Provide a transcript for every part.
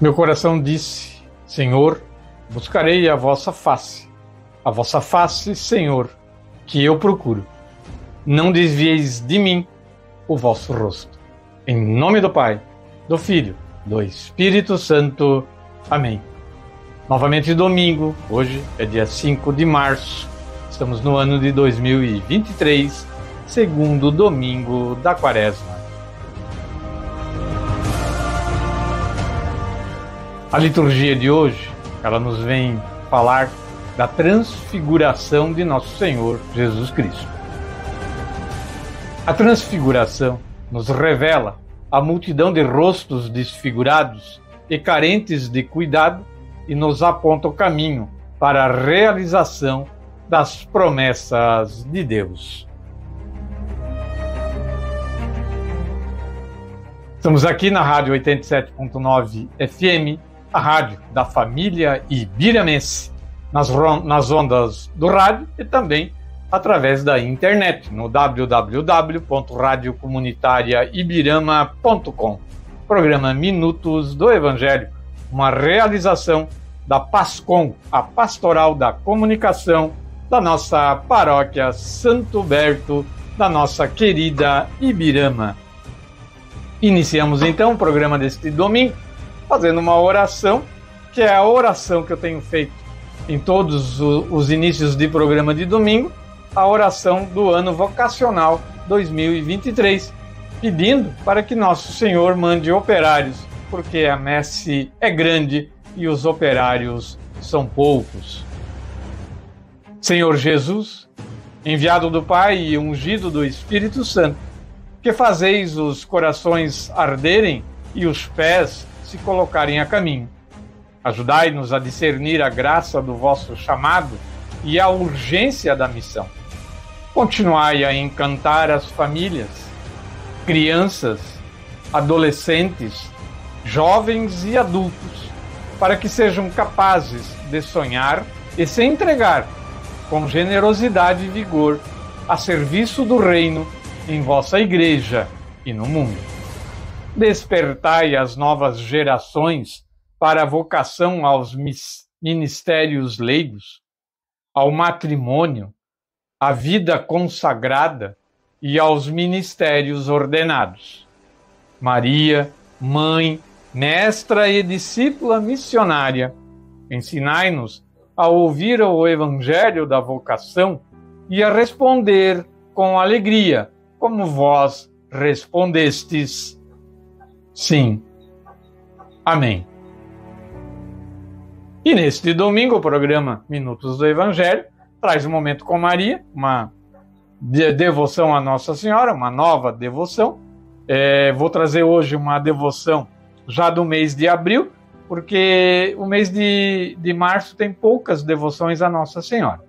Meu coração disse: Senhor, buscarei a vossa face, Senhor, que eu procuro. Não desvieis de mim o vosso rosto. Em nome do Pai, do Filho, do Espírito Santo. Amém. Novamente domingo, hoje é dia 5 de março, estamos no ano de 2023, segundo domingo da Quaresma. A liturgia de hoje, ela nos vem falar da transfiguração de nosso Senhor Jesus Cristo. A transfiguração nos revela a multidão de rostos desfigurados e carentes de cuidado e nos aponta o caminho para a realização das promessas de Deus. Estamos aqui na Rádio 87.9 FM, a rádio da família ibiramense, nas ondas do rádio e também através da internet, no www.radiocomunitariaibirama.com. Programa Minutos do Evangelho, uma realização da PASCOM, a Pastoral da Comunicação da nossa paróquia Santo Berto, da nossa querida Ibirama. Iniciamos então o programa deste domingo fazendo uma oração, que é a oração que eu tenho feito em todos os inícios de programa de domingo, a oração do ano vocacional 2023, pedindo para que nosso Senhor mande operários, porque a messe é grande e os operários são poucos. Senhor Jesus, enviado do Pai e ungido do Espírito Santo, que fazeis os corações arderem e os pés se colocarem a caminho. Ajudai-nos a discernir a graça do vosso chamado e a urgência da missão. Continuai a encantar as famílias, crianças, adolescentes, jovens e adultos, para que sejam capazes de sonhar e se entregar com generosidade e vigor a serviço do reino em vossa igreja e no mundo. Despertai as novas gerações para a vocação aos ministérios leigos, ao matrimônio, à vida consagrada e aos ministérios ordenados. Maria, mãe, mestra e discípula missionária, ensinai-nos a ouvir o evangelho da vocação e a responder com alegria, como vós respondestes. Sim. Amém. E neste domingo, o programa Minutos do Evangelho traz um momento com Maria, uma devoção a Nossa Senhora, uma nova devoção. Vou trazer hoje uma devoção já do mês de abril, porque o mês de março tem poucas devoções a Nossa Senhora.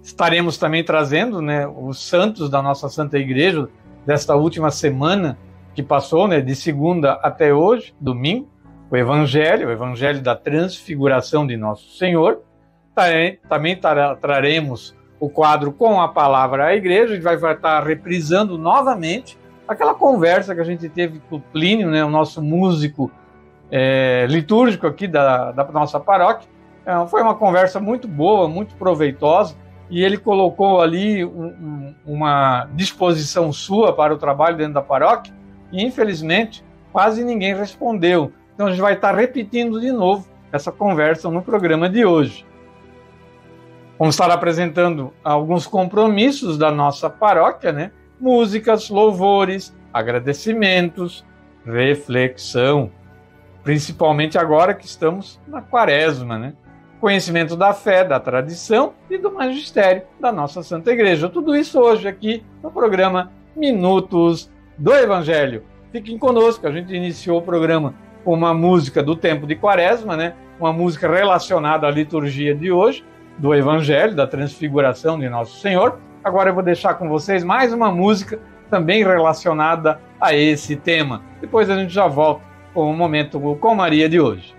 Estaremos também trazendo, os santos da nossa Santa Igreja desta última semana que passou, de segunda até hoje, domingo, o Evangelho da Transfiguração de Nosso Senhor. Também traremos o quadro Com a Palavra à Igreja, a gente vai estar reprisando novamente aquela conversa que a gente teve com o Plínio, o nosso músico litúrgico aqui da nossa paróquia. Foi uma conversa muito boa, muito proveitosa, e ele colocou ali uma disposição sua para o trabalho dentro da paróquia, e infelizmente quase ninguém respondeu. Então a gente vai estar repetindo de novo essa conversa no programa de hoje. Vamos estar apresentando alguns compromissos da nossa paróquia, músicas, louvores, agradecimentos, reflexão, principalmente agora que estamos na Quaresma, conhecimento da fé, da tradição e do magistério da nossa Santa Igreja. Tudo isso hoje aqui no programa Minutos do Evangelho. Fiquem conosco, a gente iniciou o programa com uma música do tempo de Quaresma, uma música relacionada à liturgia de hoje, do Evangelho, da Transfiguração de Nosso Senhor. Agora eu vou deixar com vocês mais uma música também relacionada a esse tema. Depois a gente já volta com o Momento com Maria de hoje.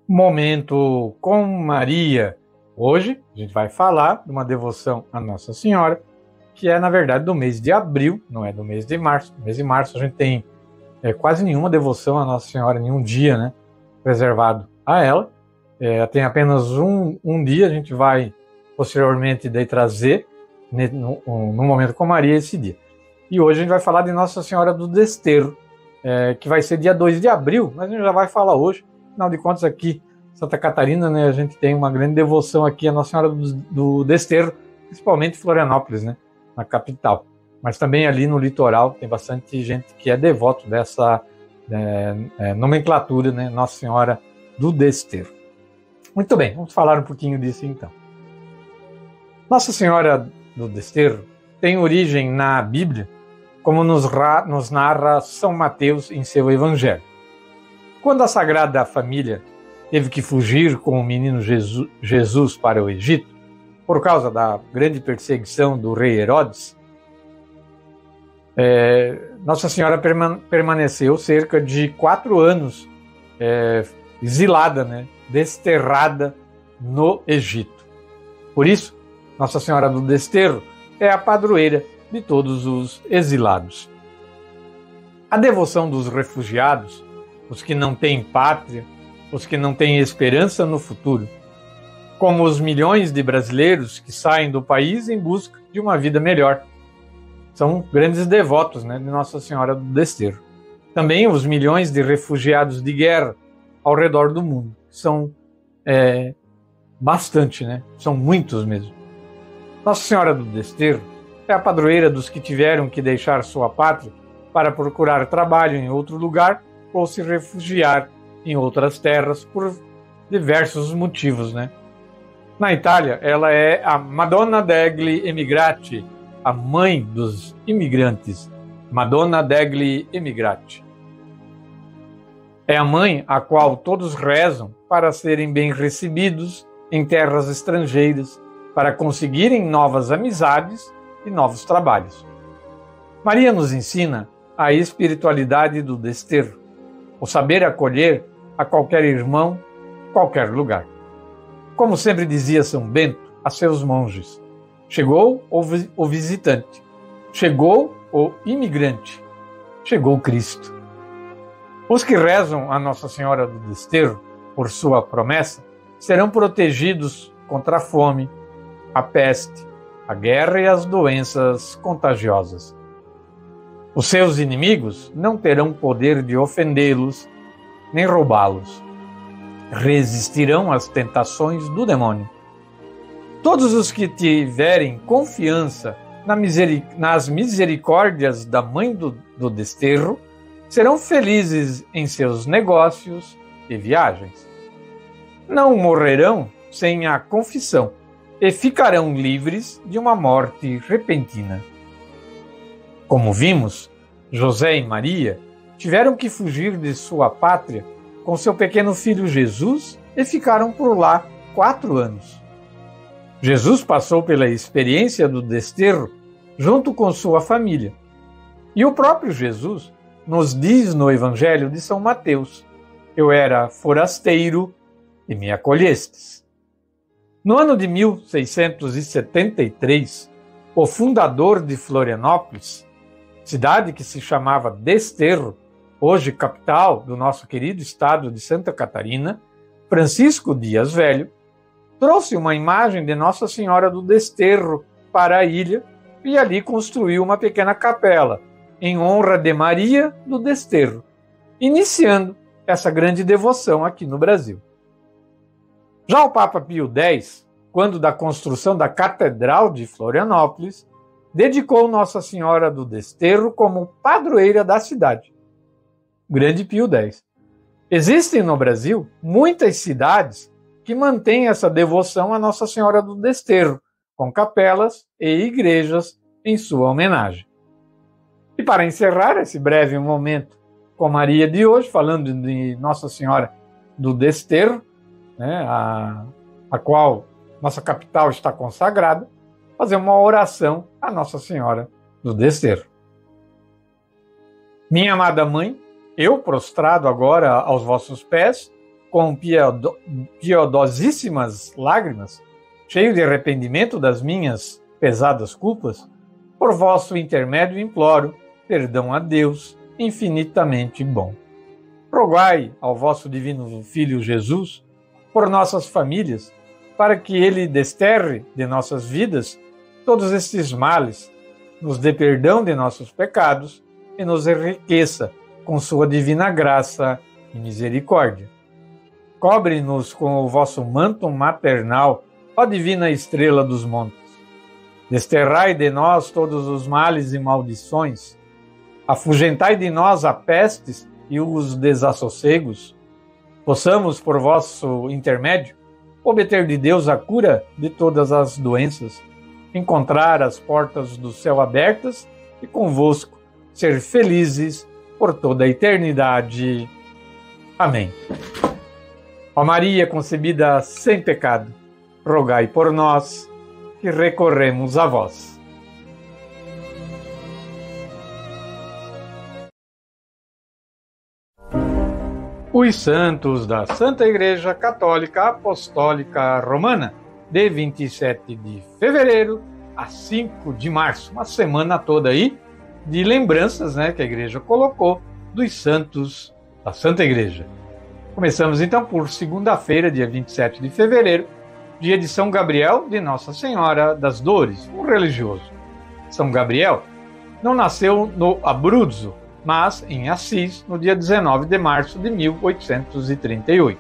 Momento com Maria. Hoje a gente vai falar de uma devoção a Nossa Senhora, que é, na verdade, do mês de abril, não é do mês de março. No mês de março a gente tem quase nenhuma devoção a Nossa Senhora, nenhum dia, né, reservado a ela. Tem apenas um dia, a gente vai posteriormente daí trazer, no momento com Maria, esse dia. E hoje a gente vai falar de Nossa Senhora do Desterro, que vai ser dia 2 de abril, mas a gente já vai falar hoje. Afinal de contas, aqui em Santa Catarina, né, a gente tem uma grande devoção aqui a Nossa Senhora do Desterro, principalmente em Florianópolis, né, na capital. Mas também ali no litoral tem bastante gente que é devoto dessa nomenclatura, né, Nossa Senhora do Desterro. Muito bem, vamos falar um pouquinho disso então. Nossa Senhora do Desterro tem origem na Bíblia, como nos narra São Mateus em seu Evangelho. Quando a Sagrada Família teve que fugir com o menino Jesus para o Egito, por causa da grande perseguição do rei Herodes, Nossa Senhora permaneceu cerca de 4 anos exilada, né, desterrada no Egito. Por isso, Nossa Senhora do Desterro é a padroeira de todos os exilados. A devoção dos refugiados, os que não têm pátria, os que não têm esperança no futuro, como os milhões de brasileiros que saem do país em busca de uma vida melhor. São grandes devotos, né, de Nossa Senhora do Desterro. Também os milhões de refugiados de guerra ao redor do mundo. São bastante, né? São muitos mesmo. Nossa Senhora do Desterro é a padroeira dos que tiveram que deixar sua pátria para procurar trabalho em outro lugar ou se refugiar em outras terras por diversos motivos, né? Na Itália, ela é a Madonna degli Emigrati, a mãe dos imigrantes. Madonna degli Emigrati. É a mãe a qual todos rezam para serem bem recebidos em terras estrangeiras, para conseguirem novas amizades e novos trabalhos. Maria nos ensina a espiritualidade do desterro, o saber acolher a qualquer irmão, qualquer lugar. Como sempre dizia São Bento a seus monges, chegou o visitante, chegou o imigrante, chegou Cristo. Os que rezam a Nossa Senhora do Desterro, por sua promessa, serão protegidos contra a fome, a peste, a guerra e as doenças contagiosas. Os seus inimigos não terão poder de ofendê-los nem roubá-los. Resistirão às tentações do demônio. Todos os que tiverem confiança nas misericórdias da Mãe do Desterro serão felizes em seus negócios e viagens. Não morrerão sem a confissão e ficarão livres de uma morte repentina. Como vimos, José e Maria tiveram que fugir de sua pátria com seu pequeno filho Jesus e ficaram por lá 4 anos. Jesus passou pela experiência do desterro junto com sua família. E o próprio Jesus nos diz no Evangelho de São Mateus: eu era forasteiro e me acolhestes. No ano de 1673, o fundador de Florianópolis, cidade que se chamava Desterro, hoje capital do nosso querido estado de Santa Catarina, Francisco Dias Velho, trouxe uma imagem de Nossa Senhora do Desterro para a ilha e ali construiu uma pequena capela em honra de Maria do Desterro, iniciando essa grande devoção aqui no Brasil. Já o Papa Pio X, quando da construção da Catedral de Florianópolis, dedicou Nossa Senhora do Desterro como padroeira da cidade. Grande Pio X. Existem no Brasil muitas cidades que mantêm essa devoção a Nossa Senhora do Desterro, com capelas e igrejas em sua homenagem. E para encerrar esse breve momento com Maria de hoje, falando de Nossa Senhora do Desterro, né, a qual nossa capital está consagrada, fazer uma oração a Nossa Senhora do Desterro. Minha amada Mãe, eu prostrado agora aos vossos pés, com piedosíssimas lágrimas, cheio de arrependimento das minhas pesadas culpas, por vosso intermédio imploro perdão a Deus, infinitamente bom. Rogai ao vosso divino Filho Jesus, por nossas famílias, para que ele desterre de nossas vidas todos estes males, nos dê perdão de nossos pecados e nos enriqueça com sua divina graça e misericórdia. Cobre-nos com o vosso manto maternal, ó divina estrela dos montes. Desterrai de nós todos os males e maldições. Afugentai de nós a pestes e os desassossegos. Possamos, por vosso intermédio, obter de Deus a cura de todas as doenças, encontrar as portas do céu abertas e convosco ser felizes por toda a eternidade. Amém. Ó Maria concebida sem pecado, rogai por nós que recorremos a vós. Os santos da Santa Igreja Católica Apostólica Romana, de 27 de fevereiro a 5 de março, uma semana toda aí de lembranças, que a Igreja colocou dos santos da Santa Igreja. Começamos então por segunda-feira, dia 27 de fevereiro, dia de São Gabriel de Nossa Senhora das Dores, o religioso. São Gabriel não nasceu no Abruzzo, mas em Assis, no dia 19 de março de 1838.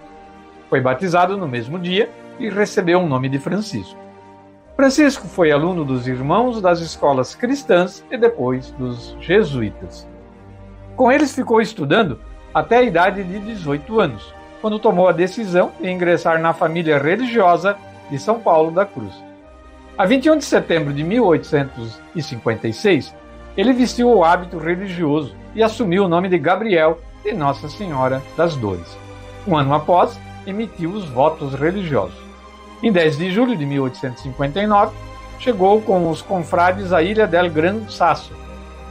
Foi batizado no mesmo dia e recebeu o nome de Francisco. Francisco foi aluno dos irmãos das escolas cristãs e depois dos jesuítas. Com eles ficou estudando até a idade de 18 anos, quando tomou a decisão de ingressar na família religiosa de São Paulo da Cruz. A 21 de setembro de 1856, ele vestiu o hábito religioso e assumiu o nome de Gabriel de Nossa Senhora das Dores. Um ano após, emitiu os votos religiosos. Em 10 de julho de 1859, chegou com os confrades à ilha del Gran Sasso.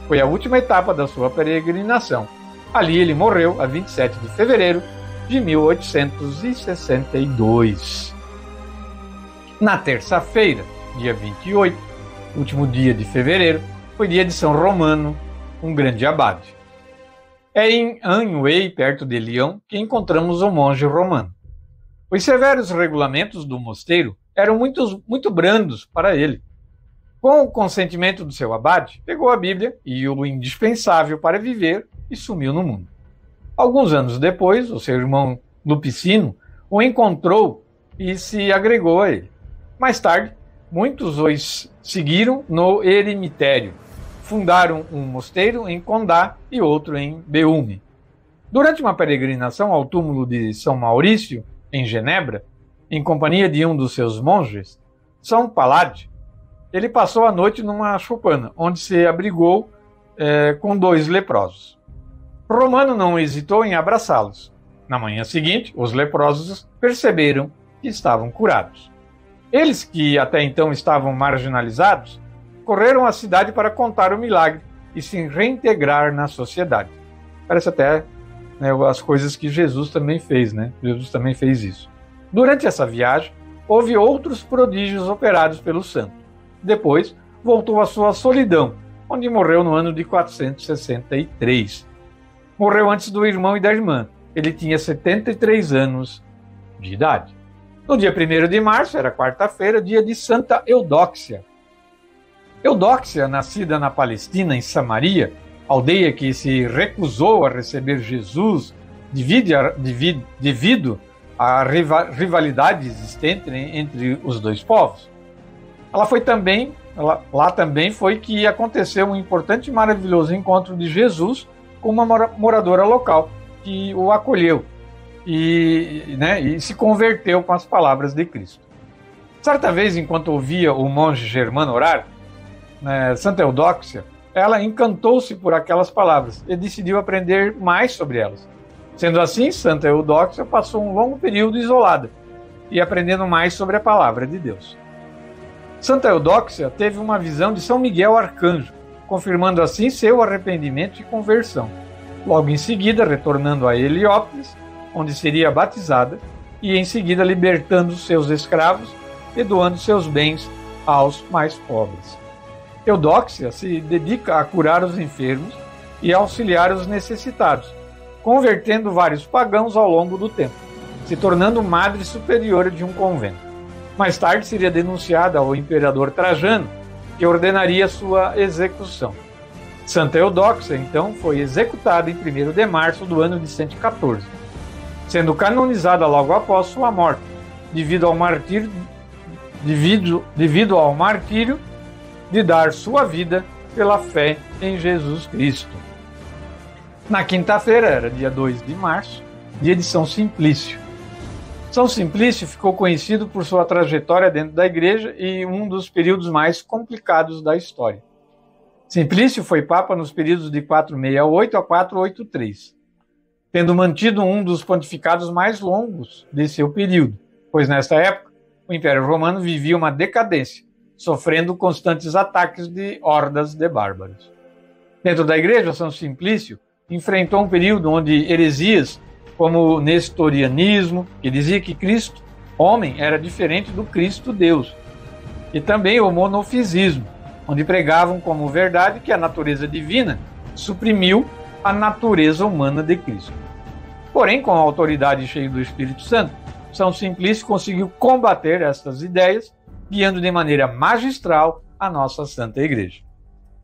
Foi a última etapa da sua peregrinação. Ali ele morreu a 27 de fevereiro de 1862. Na terça-feira, dia 28, último dia de fevereiro, foi dia de São Romano, um grande abade. É em Anhui, perto de Lyon, que encontramos o monge romano. Os severos regulamentos do mosteiro eram muito brandos para ele. Com o consentimento do seu abade, pegou a Bíblia e o indispensável para viver e sumiu no mundo. Alguns anos depois, o seu irmão Lupicino o encontrou e se agregou a ele. Mais tarde, muitos os seguiram no eremitério. Fundaram um mosteiro em Condá e outro em Beaume. Durante uma peregrinação ao túmulo de São Maurício, em Genebra, em companhia de um dos seus monges, São Palade, ele passou a noite numa choupana, onde se abrigou com 2 leprosos. Romano não hesitou em abraçá-los. Na manhã seguinte, os leprosos perceberam que estavam curados. Eles, que até então estavam marginalizados, correram à cidade para contar o milagre e se reintegrar na sociedade. Parece até as coisas que Jesus também fez, Jesus também fez isso. Durante essa viagem, houve outros prodígios operados pelo santo. Depois, voltou à sua solidão, onde morreu no ano de 463. Morreu antes do irmão e da irmã. Ele tinha 73 anos de idade. No dia 1º de março, era quarta-feira, dia de Santa Eudóxia. Eudóxia, nascida na Palestina, em Samaria, aldeia que se recusou a receber Jesus devido à rivalidade existente entre os dois povos. Lá também foi que aconteceu um importante e maravilhoso encontro de Jesus com uma moradora local, que o acolheu e se converteu com as palavras de Cristo. Certa vez, enquanto ouvia o monge Germano orar, Santa Eudóxia, ela encantou-se por aquelas palavras e decidiu aprender mais sobre elas. Sendo assim, Santa Eudóxia passou um longo período isolada e aprendendo mais sobre a palavra de Deus. Santa Eudóxia teve uma visão de São Miguel Arcanjo, confirmando assim seu arrependimento e conversão. Logo em seguida, retornando a Heliópolis, onde seria batizada, e em seguida libertando seus escravos e doando seus bens aos mais pobres. Eudóxia se dedica a curar os enfermos e auxiliar os necessitados, convertendo vários pagãos ao longo do tempo, se tornando madre superiora de um convento. Mais tarde seria denunciada ao imperador Trajano, que ordenaria sua execução. Santa Eudóxia, então, foi executada em 1º de março do ano de 114, sendo canonizada logo após sua morte, devido ao martírio de dar sua vida pela fé em Jesus Cristo. Na quinta-feira, era dia 2 de março, dia de São Simplício. São Simplício ficou conhecido por sua trajetória dentro da igreja e um dos períodos mais complicados da história. Simplício foi papa nos períodos de 468 a 483, tendo mantido um dos pontificados mais longos de seu período, pois nesta época o Império Romano vivia uma decadência, sofrendo constantes ataques de hordas de bárbaros. Dentro da igreja, São Simplício enfrentou um período onde heresias como o nestorianismo, que dizia que Cristo, homem, era diferente do Cristo Deus, e também o monofisismo, onde pregavam como verdade que a natureza divina suprimiu a natureza humana de Cristo. Porém, com a autoridade cheia do Espírito Santo, São Simplício conseguiu combater estas ideias, guiando de maneira magistral a nossa Santa Igreja.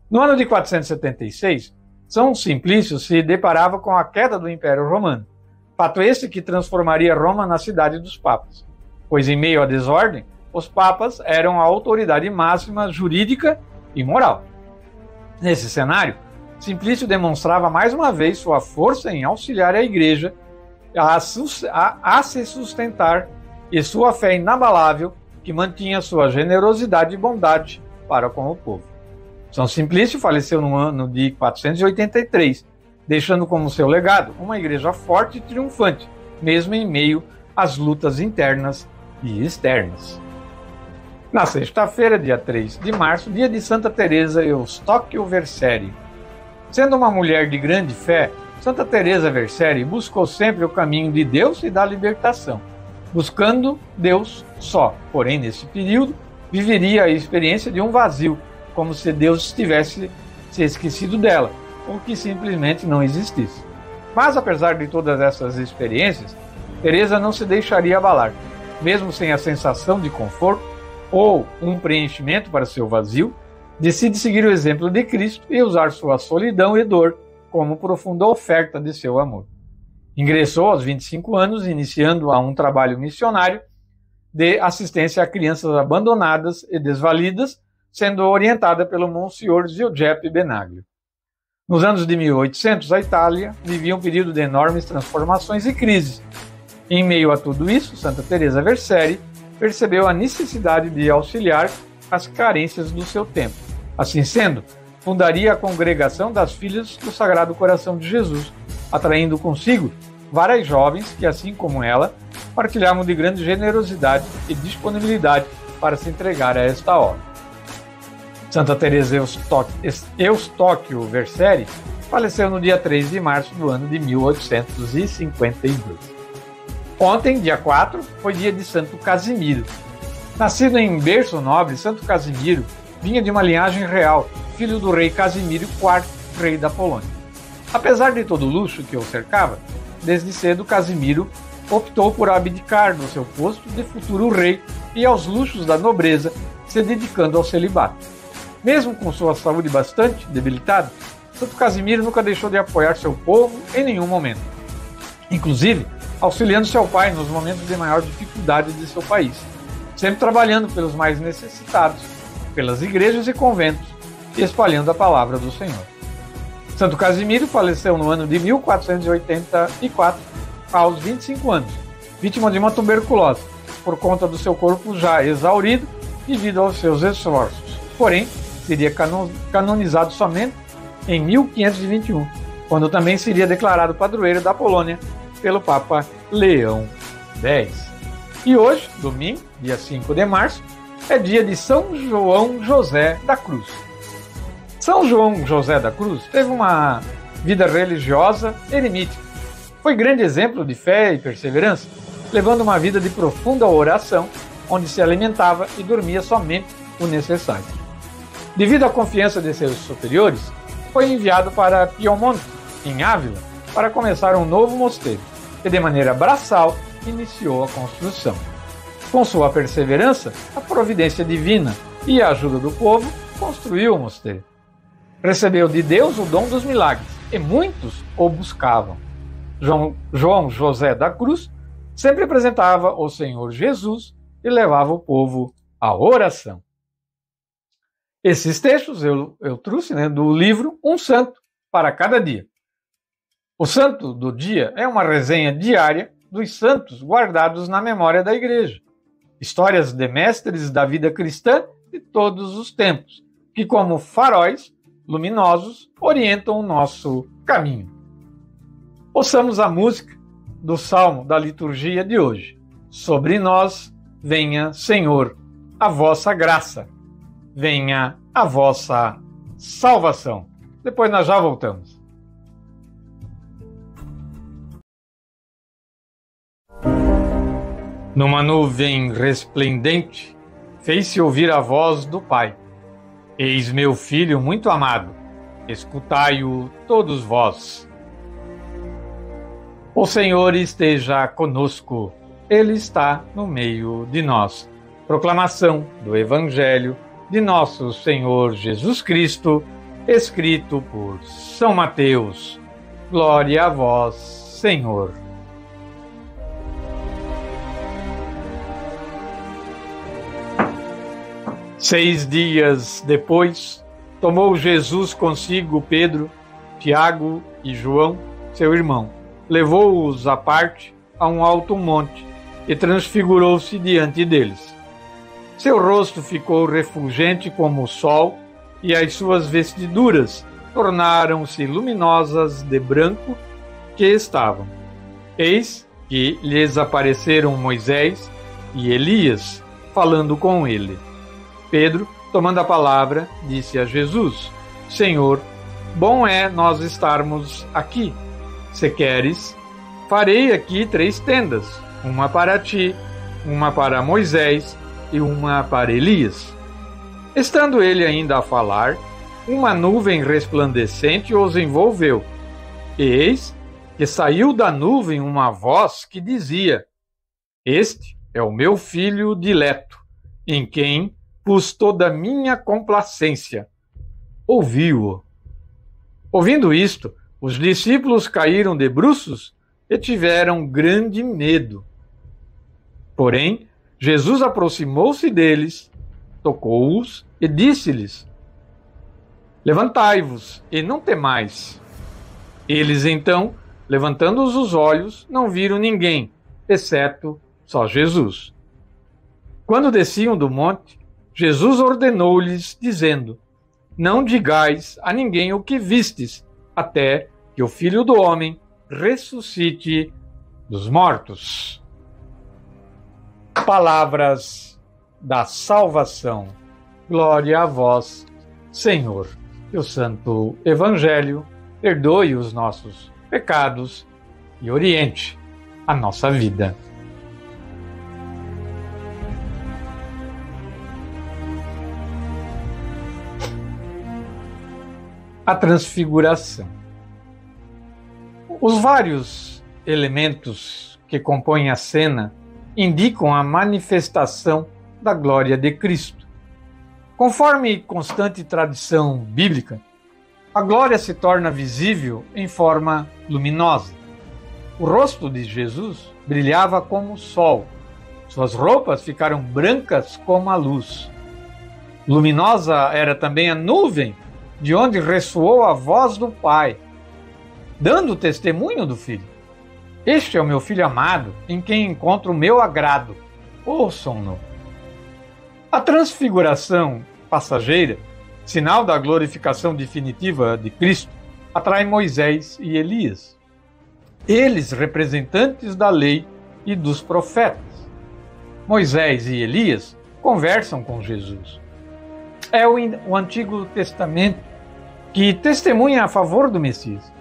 No ano de 476, São Simplício se deparava com a queda do Império Romano, fato esse que transformaria Roma na cidade dos papas, pois em meio à desordem, os papas eram a autoridade máxima jurídica e moral. Nesse cenário, Simplício demonstrava mais uma vez sua força em auxiliar a Igreja a se sustentar e sua fé inabalável que mantinha sua generosidade e bondade para com o povo. São Simplício faleceu no ano de 483, deixando como seu legado uma igreja forte e triunfante, mesmo em meio às lutas internas e externas. Na sexta-feira, dia 3 de março, dia de Santa Teresa Eustóquio Verceri. Sendo uma mulher de grande fé, Santa Teresa Verceri buscou sempre o caminho de Deus e da libertação, buscando Deus só. Porém, nesse período, viveria a experiência de um vazio, como se Deus tivesse se esquecido dela, ou que simplesmente não existisse. Mas, apesar de todas essas experiências, Teresa não se deixaria abalar, mesmo sem a sensação de conforto ou um preenchimento para seu vazio, decide seguir o exemplo de Cristo e usar sua solidão e dor como profunda oferta de seu amor. Ingressou aos 25 anos, iniciando a um trabalho missionário de assistência a crianças abandonadas e desvalidas, sendo orientada pelo Monsenhor Giuseppe Benaglio. Nos anos de 1800, a Itália vivia um período de enormes transformações e crises. Em meio a tudo isso, Santa Teresa Verceri percebeu a necessidade de auxiliar as carências do seu tempo. Assim sendo, fundaria a Congregação das Filhas do Sagrado Coração de Jesus, atraindo consigo várias jovens que, assim como ela, partilhavam de grande generosidade e disponibilidade para se entregar a esta obra. Santa Teresa Eustóquio Verceri faleceu no dia 3 de março do ano de 1852. Ontem, dia 4, foi dia de Santo Casimiro. Nascido em berço nobre, Santo Casimiro vinha de uma linhagem real, filho do rei Casimiro IV, rei da Polônia. Apesar de todo o luxo que o cercava, desde cedo Casimiro optou por abdicar do seu posto de futuro rei e aos luxos da nobreza, se dedicando ao celibato. Mesmo com sua saúde bastante debilitada, Santo Casimiro nunca deixou de apoiar seu povo em nenhum momento. Inclusive, auxiliando seu pai nos momentos de maior dificuldade de seu país, sempre trabalhando pelos mais necessitados, pelas igrejas e conventos, e espalhando a palavra do Senhor. Santo Casimiro faleceu no ano de 1484, aos 25 anos, vítima de uma tuberculose, por conta do seu corpo já exaurido devido aos seus esforços. Porém, seria canonizado somente em 1521, quando também seria declarado padroeiro da Polônia pelo Papa Leão X. E hoje, domingo, dia 5 de março, é dia de São João José da Cruz. São João José da Cruz teve uma vida religiosa eremítica. Foi grande exemplo de fé e perseverança, levando uma vida de profunda oração, onde se alimentava e dormia somente o necessário. Devido à confiança de seus superiores, foi enviado para Piemonte, em Ávila, para começar um novo mosteiro, que de maneira braçal iniciou a construção. Com sua perseverança, a providência divina e a ajuda do povo, construiu o mosteiro. Recebeu de Deus o dom dos milagres, e muitos o buscavam. João José da Cruz sempre apresentava o Senhor Jesus e levava o povo à oração. Esses textos eu trouxe do livro Um Santo para Cada Dia. O Santo do Dia é uma resenha diária dos santos guardados na memória da Igreja. Histórias de mestres da vida cristã de todos os tempos, que como faróis luminosos orientam o nosso caminho. Ouçamos a música do Salmo da liturgia de hoje. Sobre nós venha, Senhor, a vossa graça, venha a vossa salvação. Depois nós já voltamos. Numa nuvem resplendente, fez-se ouvir a voz do Pai. Eis meu filho muito amado, escutai-o todos vós. O Senhor esteja conosco, Ele está no meio de nós. Proclamação do Evangelho de nosso Senhor Jesus Cristo, escrito por São Mateus. Glória a vós, Senhor. Seis dias depois, tomou Jesus consigo Pedro, Tiago e João, seu irmão. Levou-os à parte a um alto monte e transfigurou-se diante deles. Seu rosto ficou refulgente como o sol e as suas vestiduras tornaram-se luminosas de branco que estavam. Eis que lhes apareceram Moisés e Elias, falando com ele. Pedro, tomando a palavra, disse a Jesus: Senhor, bom é nós estarmos aqui. Se queres, farei aqui 3 tendas, uma para ti, uma para Moisés e uma para Elias. Estando ele ainda a falar, uma nuvem resplandecente os envolveu. E eis que saiu da nuvem uma voz que dizia: Este é o meu filho dileto, em quem pus toda a minha complacência. Ouviu-o. Ouvindo isto, os discípulos caíram de bruços e tiveram grande medo. Porém, Jesus aproximou-se deles, tocou-os e disse-lhes: Levantai-vos e não temais. Eles então, levantando os olhos, não viram ninguém, exceto só Jesus. Quando desciam do monte, Jesus ordenou-lhes, dizendo: Não digais a ninguém o que vistes, até que o Filho do Homem ressuscite dos mortos. Palavras da salvação. Glória a vós, Senhor. Que o Santo Evangelho perdoe os nossos pecados e oriente a nossa vida. A transfiguração. Os vários elementos que compõem a cena indicam a manifestação da glória de Cristo. Conforme constante tradição bíblica, a glória se torna visível em forma luminosa. O rosto de Jesus brilhava como o sol. Suas roupas ficaram brancas como a luz. Luminosa era também a nuvem de onde ressoou a voz do Pai, dando testemunho do Filho. Este é o meu Filho amado, em quem encontro o meu agrado. Ouçam-no. A transfiguração passageira, sinal da glorificação definitiva de Cristo, atrai Moisés e Elias. Eles, representantes da lei e dos profetas. Moisés e Elias conversam com Jesus. É o Antigo Testamento que testemunha a favor do Messias.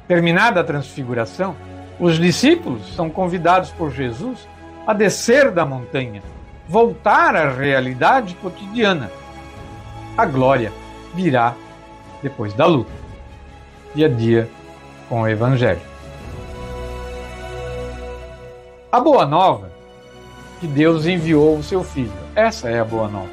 Terminada a transfiguração, os discípulos são convidados por Jesus a descer da montanha, voltar à realidade cotidiana. a glória virá depois da luta. Dia a dia com o Evangelho. A boa nova é que Deus enviou o seu Filho. Essa é a boa nova.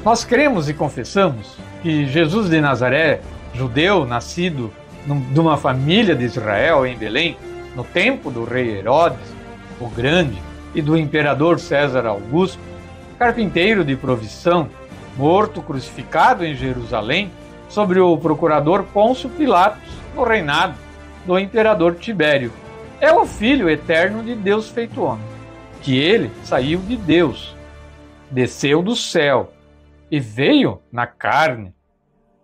Nós cremos e confessamos que Jesus de Nazaré, judeu, nascido de uma família de Israel em Belém, no tempo do rei Herodes, o Grande, e do imperador César Augusto, carpinteiro de profissão, morto crucificado em Jerusalém, sobre o procurador Pôncio Pilatos, no reinado do imperador Tibério. É o Filho eterno de Deus feito homem, que ele saiu de Deus, desceu do céu e veio na carne,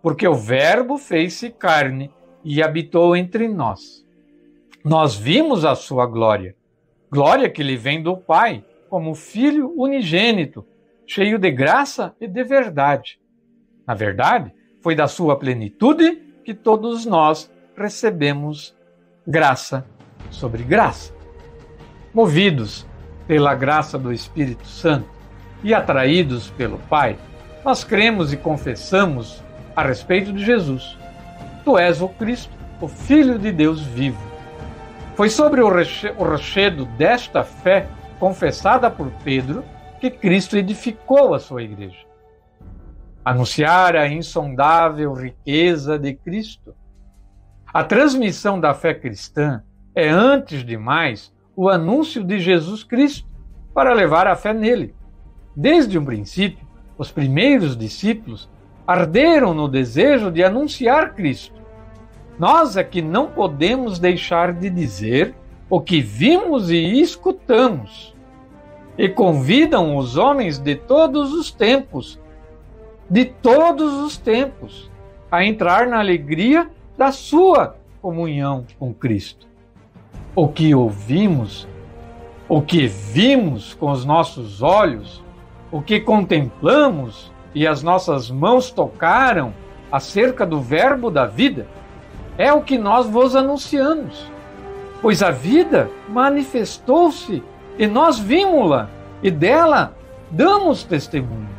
porque o Verbo fez-se carne e habitou entre nós. Nós vimos a sua glória, glória que lhe vem do Pai, como Filho unigênito, cheio de graça e de verdade. Na verdade, foi da sua plenitude que todos nós recebemos graça sobre graça. Movidos pela graça do Espírito Santo e atraídos pelo Pai, nós cremos e confessamos a respeito de Jesus. Tu és o Cristo, o Filho de Deus vivo. Foi sobre o rochedo desta fé confessada por Pedro que Cristo edificou a sua igreja. Anunciar a insondável riqueza de Cristo. A transmissão da fé cristã é, antes de mais, o anúncio de Jesus Cristo para levar a fé nele. Desde o princípio, os primeiros discípulos arderam no desejo de anunciar Cristo. Nós é que não podemos deixar de dizer o que vimos e escutamos, e convidam os homens de todos os tempos, a entrar na alegria da sua comunhão com Cristo. O que ouvimos, o que vimos com os nossos olhos, o que contemplamos e as nossas mãos tocaram acerca do Verbo da vida, é o que nós vos anunciamos. Pois a vida manifestou-se e nós vimos-la e dela damos testemunho.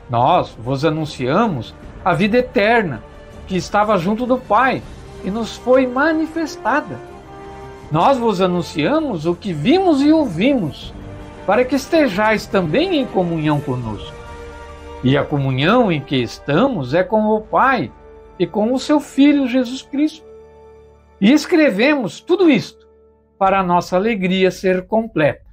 Nós vos anunciamos a vida eterna que estava junto do Pai e nos foi manifestada. Nós vos anunciamos o que vimos e ouvimos, para que estejais também em comunhão conosco. E a comunhão em que estamos é com o Pai e com o seu Filho Jesus Cristo. E escrevemos tudo isto para a nossa alegria ser completa.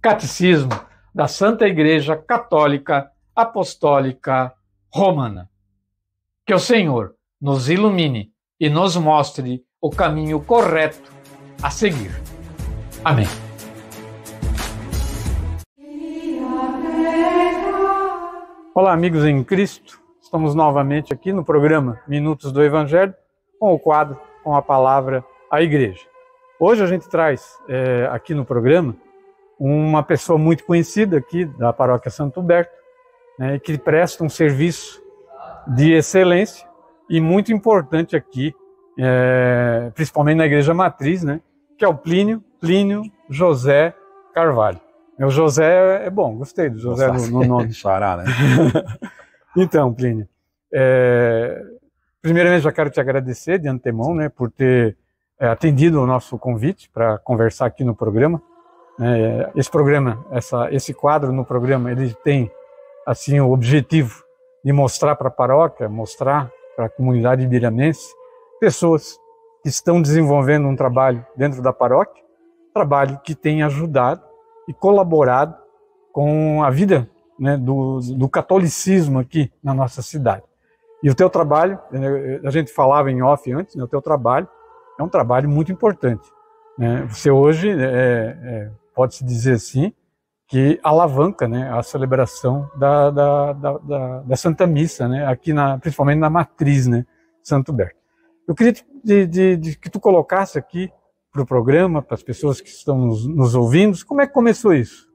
Catecismo da Santa Igreja Católica Apostólica Romana. Que o Senhor nos ilumine e nos mostre o caminho correto a seguir. Amém. Olá, amigos em Cristo. Estamos novamente aqui no programa Minutos do Evangelho, com o quadro, com a palavra, a Igreja. Hoje a gente traz aqui no programa uma pessoa muito conhecida aqui da Paróquia Santo Berto, né, que presta um serviço de excelência e muito importante aqui, principalmente na Igreja Matriz, né, que é o Plínio José Carvalho. O José é bom, gostei do José no nome. Xará, né? Então, Plínio, primeiramente já quero te agradecer de antemão, né, por ter atendido o nosso convite para conversar aqui no programa. Esse programa, esse quadro no programa, ele tem assim o objetivo de mostrar para a paróquia, mostrar para a comunidade ibiramense pessoas que estão desenvolvendo um trabalho dentro da paróquia, trabalho que tem ajudado e colaborado com a vida, né, do catolicismo aqui na nossa cidade. E o teu trabalho, a gente falava em off antes, né, o teu trabalho é um trabalho muito importante, né? Você hoje, pode-se dizer assim, que alavanca, né, a celebração da Santa Missa, né, aqui principalmente na Matriz, né, Santo Berto. Eu queria que tu colocasse aqui para o programa, para as pessoas que estão nos ouvindo, como é que começou isso?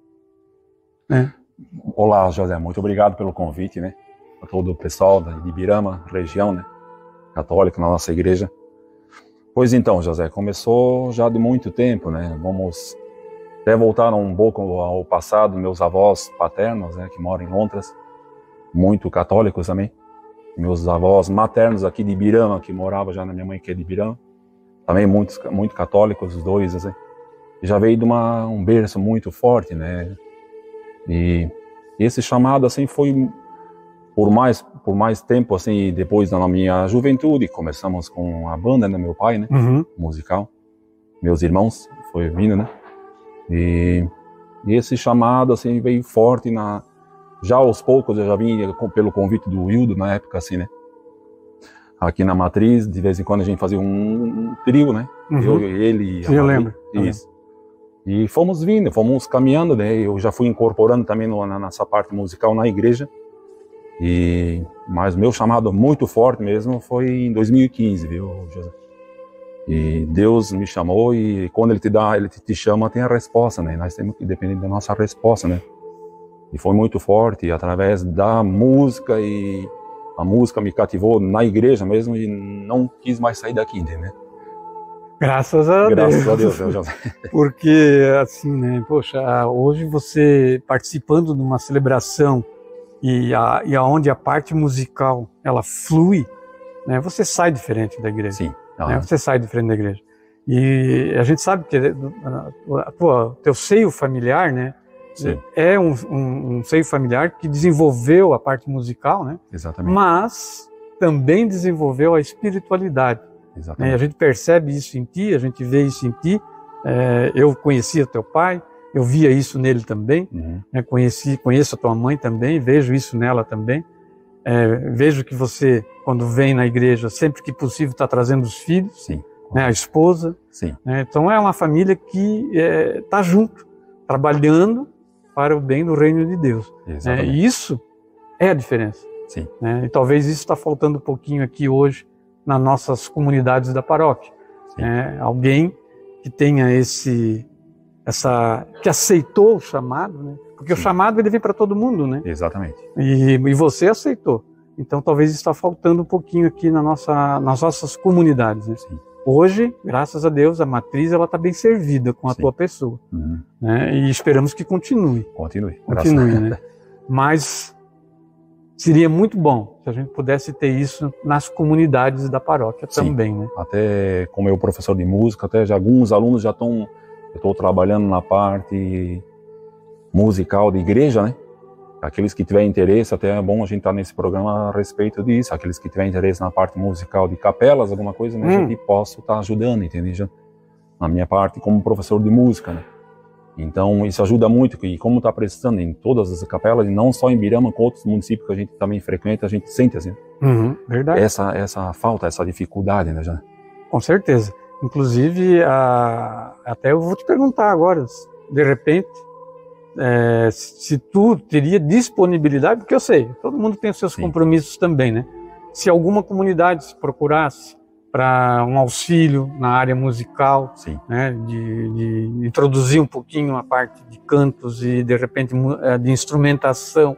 Olá, José, muito obrigado pelo convite, né? A todo o pessoal de Ibirama, região, né? Católica, na nossa igreja. Pois então, José, começou já de muito tempo, né? Vamos até voltar um pouco ao passado, meus avós paternos, né? Que moram em Londres. muito católicos também. Meus avós maternos aqui de Ibirama, que morava já na minha mãe, que é de Ibirama, também muito católicos, os dois, assim. Já veio de um berço muito forte, né? E esse chamado, assim, foi por mais tempo, assim, depois na minha juventude, começamos com a banda, né, meu pai, né, musical, meus irmãos, foi vindo, né, e esse chamado, assim, veio forte já aos poucos, eu já vim pelo convite do Wildo, na época, assim, né, aqui na Matriz, de vez em quando a gente fazia um trio, né, eu, ele e a eu lembro. Isso. E fomos vindo, fomos caminhando, né, eu já fui incorporando também nessa parte musical na igreja. Mas meu chamado muito forte mesmo foi em 2015, viu, José? E Deus me chamou, e quando ele te chama, tem a resposta, né? Nós temos que depender da nossa resposta, né? E foi muito forte, através da música, e a música me cativou na igreja mesmo, e não quis mais sair daqui, entendeu? Graças a Deus. Graças a Deus, José. Porque, assim, né, poxa, hoje você participando de uma celebração e aonde a parte musical ela flui, né, você sai diferente da igreja. Sim. Né, você sai diferente da igreja. E a gente sabe que teu seio familiar, né, sim, é um seio familiar que desenvolveu a parte musical, né, exatamente, mas também desenvolveu a espiritualidade. exatamente. Né, a gente percebe isso em ti, a gente vê isso em ti. Eu conhecia teu pai, eu via isso nele também, né? Conheço a tua mãe também, vejo isso nela também. Vejo que você, quando vem na igreja, sempre que possível está trazendo os filhos, sim, né? A esposa. sim. Né? Então é uma família que está junto, trabalhando para o bem do reino de Deus. Exatamente. E isso é a diferença. Sim. Né? E talvez isso está faltando um pouquinho aqui hoje nas nossas comunidades da paróquia. Alguém que tenha que aceitou o chamado, né? Porque o chamado ele vem para todo mundo, né? Exatamente. E você aceitou. Então talvez está faltando um pouquinho aqui nas nossas comunidades, né? Sim. Hoje, graças a Deus, a Matriz ela está bem servida com a tua pessoa, né? E esperamos que continue. Continue, né? Mas seria muito bom se a gente pudesse ter isso nas comunidades da paróquia também, né? Até como eu professor de música, até já alguns alunos já estão... Eu estou trabalhando na parte musical de igreja, né? Aqueles que tiverem interesse, até é bom a gente estar nesse programa a respeito disso. Aqueles que tiverem interesse na parte musical de capelas, alguma coisa, né? A gente possa estar ajudando, entende? Na minha parte como professor de música, né? Então isso ajuda muito, e como está precisando em todas as capelas, e não só em Ibirama, com outros municípios que a gente também frequenta, a gente sente assim. Verdade. Essa falta, essa dificuldade, né, já? Com certeza. Inclusive, até eu vou te perguntar agora, de repente, se tu teria disponibilidade, porque eu sei, todo mundo tem os seus compromissos também, né? Se alguma comunidade se procurasse para um auxílio na área musical, né? De introduzir um pouquinho a parte de cantos e, de repente, de instrumentação,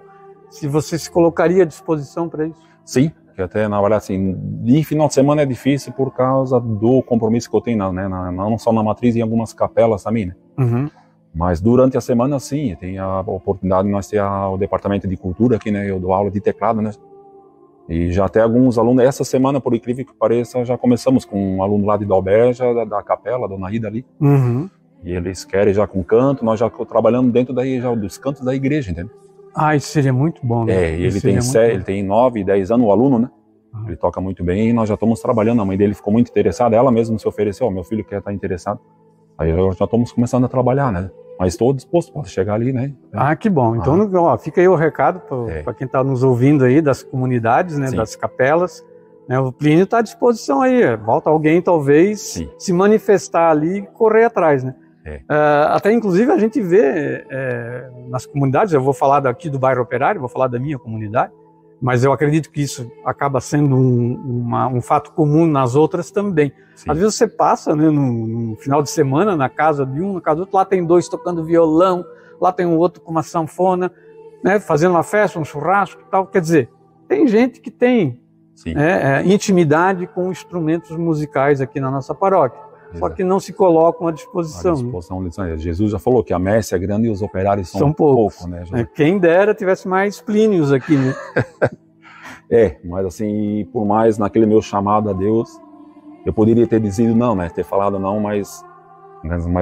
se você se colocaria à disposição para isso? Sim. Que até, na verdade, assim, de final de semana é difícil por causa do compromisso que eu tenho, né, não só na Matriz, em algumas capelas também, né? Mas durante a semana, sim, tem a oportunidade de nós ter o departamento de cultura aqui, né? Eu dou aula de teclado, né? E já até alguns alunos, essa semana, por incrível que pareça, já começamos com um aluno lá de Dalberja, da capela, Dona Ida ali. E eles querem já com canto, nós já trabalhando dentro já dos cantos da igreja, entendeu? Isso seria muito bom, né? Ele tem 9, 10 anos, o aluno, né? Ele toca muito bem, e nós já estamos trabalhando. A mãe dele ficou muito interessada, ela mesma se ofereceu, meu filho quer estar interessado. Aí já estamos começando a trabalhar, né? Mas estou disposto, pode chegar ali, né? Que bom. Então, fica aí o recado para quem está nos ouvindo aí, das comunidades, né? Das capelas. Né? O Plínio está à disposição aí. Volta alguém, talvez, se manifestar ali e correr atrás, né? Até, inclusive, a gente vê nas comunidades, eu vou falar daqui do bairro Operário, vou falar da minha comunidade, mas eu acredito que isso acaba sendo um fato comum nas outras também. Às vezes você passa, né, no final de semana na casa de um, na casa do outro, lá tem 2 tocando violão, lá tem um outro com uma sanfona, né, fazendo uma festa, um churrasco e tal. Quer dizer, tem gente que tem intimidade com instrumentos musicais aqui na nossa paróquia. só que não se colocam à disposição. Jesus já falou que a messe é grande e os operários são poucos, né? Quem dera tivesse mais Plínios aqui, né? Mas assim, por mais naquele meu chamado a Deus, eu poderia ter dizido não, né? Ter falado não, mas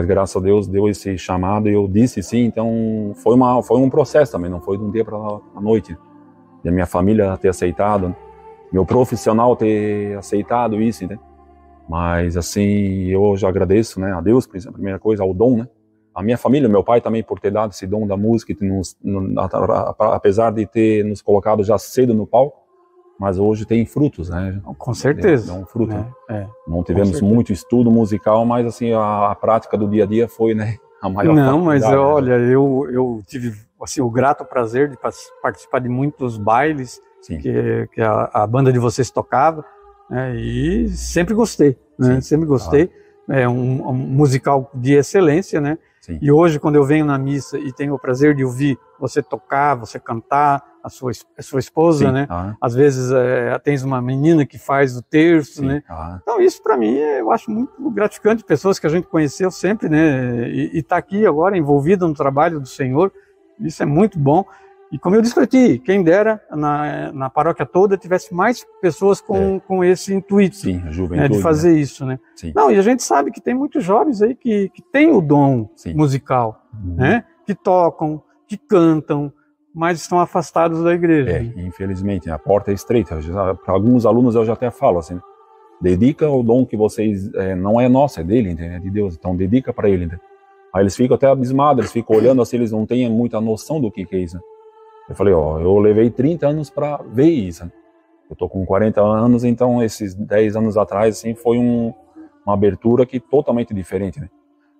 graças a Deus deu esse chamado e eu disse sim. Então foi um processo também, não foi de um dia para a noite. E a minha família ter aceitado, né? Meu profissional ter aceitado isso, né? Mas assim, eu já agradeço, né, a Deus, a primeira coisa, ao dom, né? A minha família, meu pai também por ter dado esse dom da música, apesar de ter nos colocado já cedo no palco, mas hoje tem frutos, né? Com certeza. É um fruto. Né? Não tivemos muito estudo musical, mas assim, a prática do dia a dia foi, né, a maior parte. Não, mas olha, eu tive assim, o grato prazer de participar de muitos bailes que a banda de vocês tocava, né, e sempre gostei, né? Sempre gostei. É um musical de excelência, né? Sim. E hoje, quando eu venho na missa e tenho o prazer de ouvir você tocar, você cantar, a sua esposa, né? Às vezes tens uma menina que faz o terço, né? Então isso para mim eu acho muito gratificante, pessoas que a gente conheceu sempre, né? E tá aqui agora envolvida no trabalho do Senhor, isso é muito bom. E como eu disse para ti, quem dera na paróquia toda tivesse mais pessoas com esse intuito, de fazer isso, né? Não, e a gente sabe que tem muitos jovens aí que têm o dom musical, né? Que tocam, que cantam, mas estão afastados da igreja. Infelizmente, a porta é estreita. Para alguns alunos eu já até falo assim, dedica o dom que vocês, não é nosso, é dele, entende? É de Deus, então dedica para ele, entende? Aí eles ficam até abismados, eles ficam olhando assim, eles não têm muita noção do que é isso, né? Eu falei, eu levei 30 anos para ver isso, né? Eu tô com 40 anos, então esses 10 anos atrás, assim, foi uma abertura que totalmente diferente, né?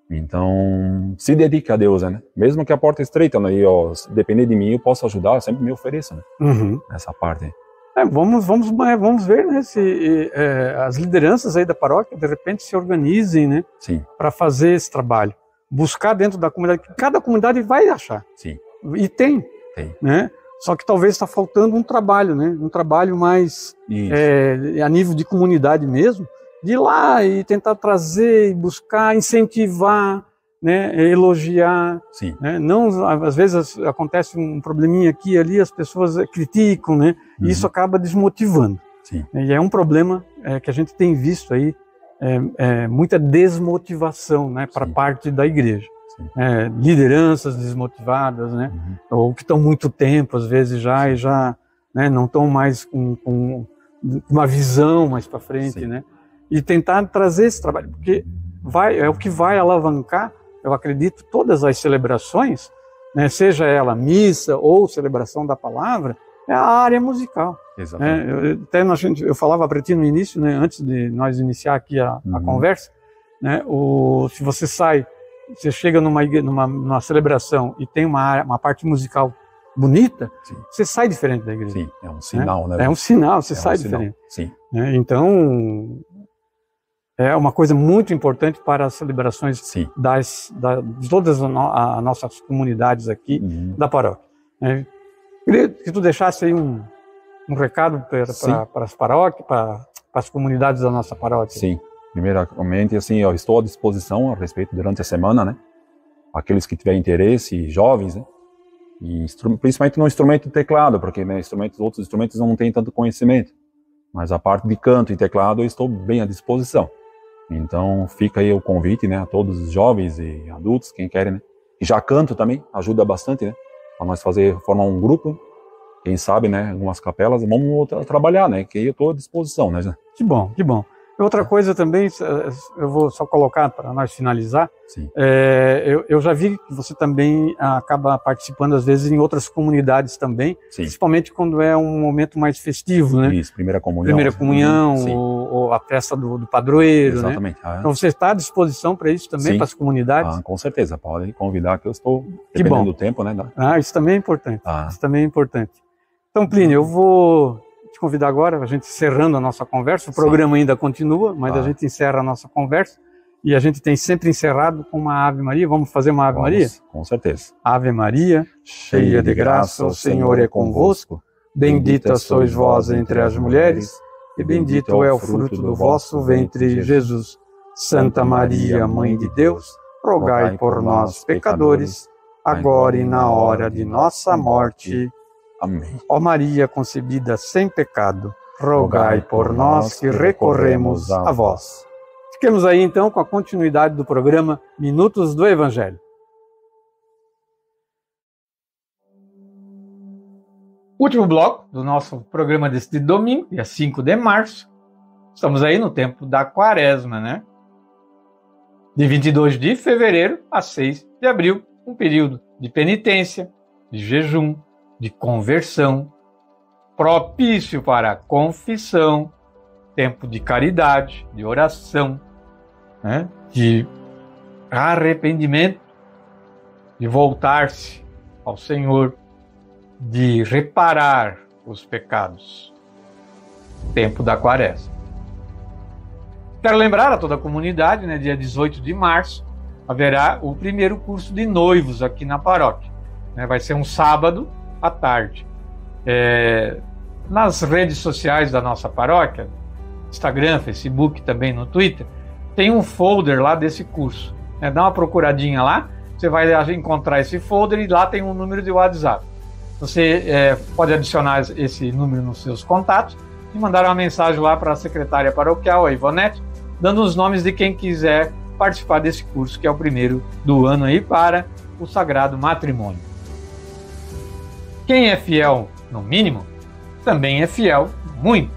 Então, se dedica a Deus, né? Mesmo que a porta é estreita, né? Se depender de mim, eu posso ajudar, eu sempre me ofereço, né? Nessa parte. Vamos ver, né? Se as lideranças aí da paróquia, de repente, se organizem, né? Para fazer esse trabalho. Buscar dentro da comunidade, que cada comunidade vai achar. E tem. Né? Só que talvez está faltando um trabalho, né? Um trabalho mais a nível de comunidade mesmo, de ir lá e tentar trazer, buscar, incentivar, né? Elogiar. Né? Não, às vezes acontece um probleminha aqui e ali, as pessoas criticam, né? E isso acaba desmotivando. E é um problema que a gente tem visto aí, muita desmotivação, né? Para parte da igreja. Lideranças desmotivadas, né? Ou que estão muito tempo, às vezes já né? Não estão mais com uma visão mais para frente, né? E tentar trazer esse trabalho, porque é o que vai alavancar, eu acredito, todas as celebrações, né? Seja ela missa ou celebração da palavra, é a área musical. Exatamente. Eu falava para ti no início, né? Antes de nós iniciar aqui a conversa, né? Se você chega numa celebração e tem uma parte musical bonita, você sai diferente da igreja. É um sinal, né? É um sinal, você sai diferente. Então, é uma coisa muito importante para as celebrações de todas as nossas comunidades aqui da paróquia. Queria que tu deixasse aí um recado para as paróquias, para as comunidades da nossa paróquia. Primeiramente, assim, eu estou à disposição a respeito durante a semana, né? Aqueles que tiverem interesse, jovens, né? E principalmente no instrumento de teclado, porque né, outros instrumentos não têm tanto conhecimento. Mas a parte de canto e teclado eu estou bem à disposição. Então fica aí o convite, né? A todos os jovens e adultos, quem querem, né? E já canto também, ajuda bastante, né? Para nós formar um grupo, quem sabe, né? Algumas capelas, vamos trabalhar, né? Que aí eu estou à disposição, né? Que bom, que bom. Outra coisa também, eu vou só colocar para nós finalizar, eu já vi que você também acaba participando às vezes em outras comunidades também, principalmente quando é um momento mais festivo, né? Isso, primeira comunhão. Primeira comunhão, ou a festa do padroeiro, exatamente. Né? Então você está à disposição para isso também, para as comunidades? Com certeza, podem convidar que eu estou, dependendo do tempo, né? Isso também é importante, isso também é importante. Então, Plínio, eu vou te convidar agora, a gente encerrando a nossa conversa, o programa ainda continua, mas a gente encerra a nossa conversa, e a gente tem sempre encerrado com uma Ave Maria. Vamos fazer uma Ave Maria? Com certeza. Ave Maria, cheia de graça, o Senhor é convosco, bendita sois vós entre as mulheres, e bendito é o fruto do vosso ventre, Jesus. Santa Maria, Mãe de Deus, rogai por nós, pecadores, agora e na hora de nossa morte. Amém. Ó Maria concebida sem pecado, rogai por nós que recorremos a vós. Fiquemos aí então com a continuidade do programa Minutos do Evangelho. Último bloco do nosso programa deste domingo, dia 5 de março. Estamos aí no tempo da Quaresma, né? De 22 de fevereiro a 6 de abril, um período de penitência, de jejum, de conversão, propício para a confissão, tempo de caridade, de oração, né? De arrependimento, de voltar-se ao Senhor, de reparar os pecados. Tempo da Quaresma. Quero lembrar a toda a comunidade, né, dia 18 de março, haverá o primeiro curso de noivos aqui na paróquia. Vai ser um sábado à tarde. Nas redes sociais da nossa paróquia, Instagram, Facebook, também no Twitter, tem um folder lá desse curso. Dá uma procuradinha lá, você vai encontrar esse folder e lá tem um número de WhatsApp. Você pode adicionar esse número nos seus contatos e mandar uma mensagem lá para a secretária paroquial, a Ivonete, dando os nomes de quem quiser participar desse curso, que é o primeiro do ano aí para o Sagrado Matrimônio. Quem é fiel no mínimo, também é fiel no muito.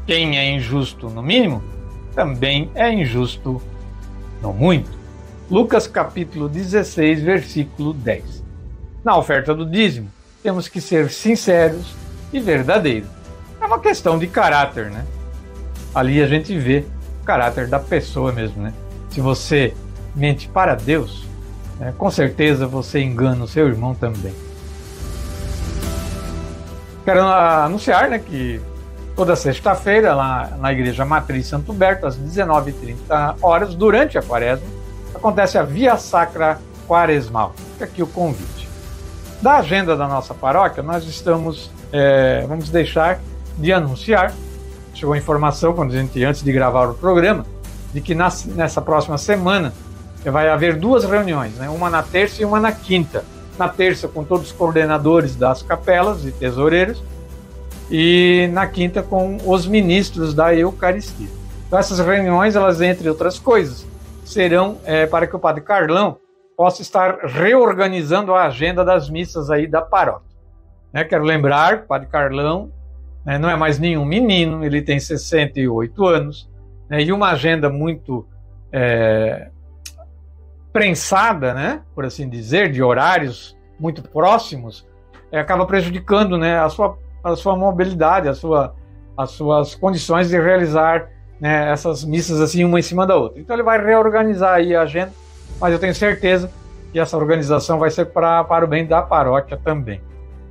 Quem é injusto no mínimo, também é injusto no muito. Lucas capítulo 16, versículo 10. Na oferta do dízimo, temos que ser sinceros e verdadeiros. É uma questão de caráter, né? Ali a gente vê o caráter da pessoa mesmo, né? Se você mente para Deus, com certeza você engana o seu irmão também. Quero anunciar, né, que toda sexta-feira, lá na Igreja Matriz Santo Berto, às 19h30, durante a Quaresma, acontece a Via Sacra Quaresmal. Fica aqui o convite. Da agenda da nossa paróquia, nós estamos, vamos deixar de anunciar, chegou a informação antes de gravar o programa, de que nessa próxima semana vai haver duas reuniões, né? Uma na terça e uma na quinta. Na terça com todos os coordenadores das capelas e tesoureiros, e na quinta com os ministros da Eucaristia. Então essas reuniões, elas, entre outras coisas, serão para que o Padre Carlão possa estar reorganizando a agenda das missas aí da paróquia. Quero lembrar, o Padre Carlão não é mais nenhum menino, ele tem 68 anos, e uma agenda muito prensada, né, por assim dizer, de horários muito próximos, acaba prejudicando, né, a sua mobilidade, as suas condições de realizar, né, essas missas assim, uma em cima da outra. Então ele vai reorganizar aí a agenda, mas eu tenho certeza que essa organização vai ser para o bem da paróquia também.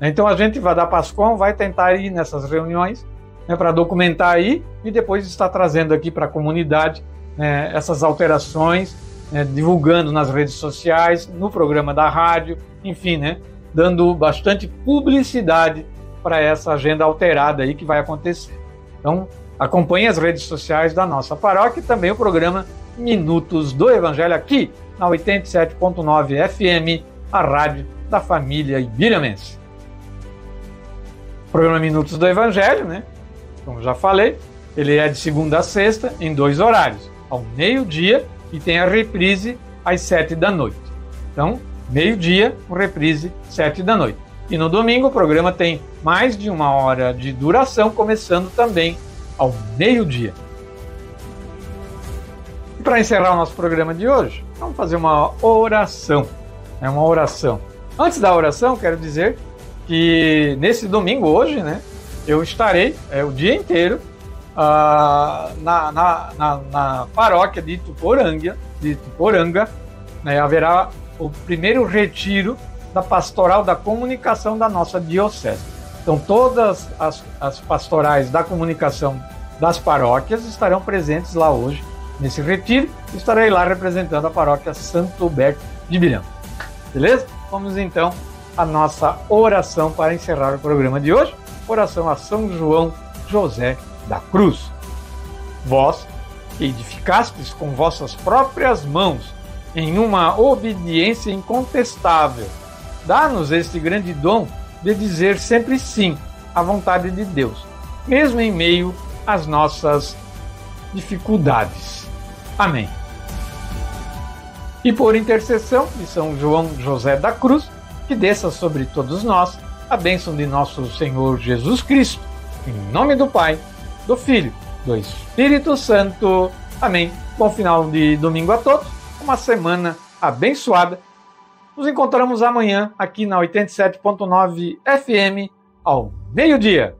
Então a gente da PASCOM vai tentar ir nessas reuniões, né, para documentar aí e depois estar trazendo aqui para a comunidade, né, essas alterações, né, divulgando nas redes sociais, no programa da rádio, enfim, né, dando bastante publicidade para essa agenda alterada aí que vai acontecer. Então acompanhe as redes sociais da nossa paróquia e também o programa Minutos do Evangelho aqui na 87.9 FM, a rádio da família ibiramense. O programa Minutos do Evangelho, né? Como já falei, ele é de segunda a sexta em 2 horários, ao meio-dia e tem a reprise às 7 da noite. Então, meio-dia, com reprise 7 da noite. E no domingo o programa tem mais de 1 hora de duração, começando também ao meio-dia. E para encerrar o nosso programa de hoje, vamos fazer uma oração. Uma oração. Antes da oração, quero dizer que nesse domingo, hoje, né, eu estarei o dia inteiro na paróquia de Ituporanga, né, haverá o primeiro retiro da pastoral da comunicação da nossa diocese. Então todas as pastorais da comunicação das paróquias estarão presentes lá hoje nesse retiro. Estarei lá representando a paróquia Santo Berto de Ibirama. Beleza? Vamos então à nossa oração para encerrar o programa de hoje. Oração a São João José da Cruz. Vós, que edificastes com vossas próprias mãos, em uma obediência incontestável. Dá-nos este grande dom de dizer sempre sim à vontade de Deus, mesmo em meio às nossas dificuldades. Amém. E por intercessão de São João José da Cruz, que desça sobre todos nós a bênção de nosso Senhor Jesus Cristo. Em nome do Pai, do Filho, do Espírito Santo. Amém. Bom final de domingo a todos. Uma semana abençoada. Nos encontramos amanhã aqui na 87.9 FM ao meio-dia.